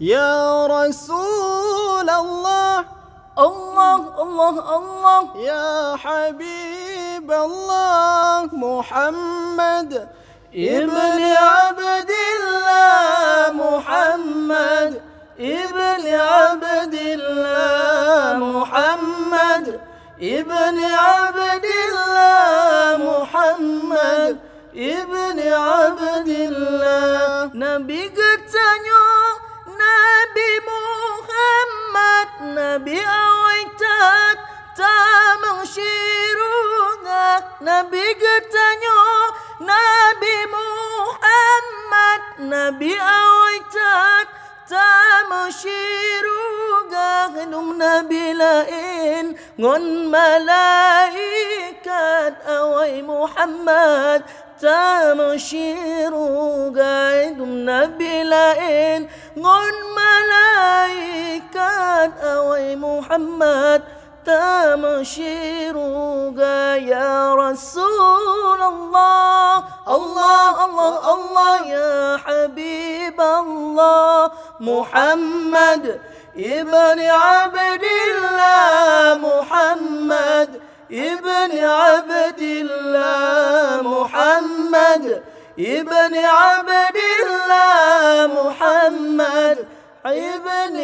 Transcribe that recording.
يا رسول الله الله الله الله يا حبيب الله محمد ابن عبد الله محمد ابن عبد الله محمد ابن عبد الله محمد ابن عبد الله Nabi getanyo Nabi Muhammad Nabi awaitat tamang syirunga Nabi getanyo Nabi Muhammad Nabi awaitat tamang syirunga Num Nabi lain ngon malaikat awai Muhammad tamang syirunga Num Nabi lain ngon malaikat awai Muhammad tamang syirunga Ya Rasulullah Allah Allah Allah Ya Habib Allah Muhammad Ibn Abdillah Muhammad Ibn Abdillah Muhammad Ibn Abdillah Muhammad Ibn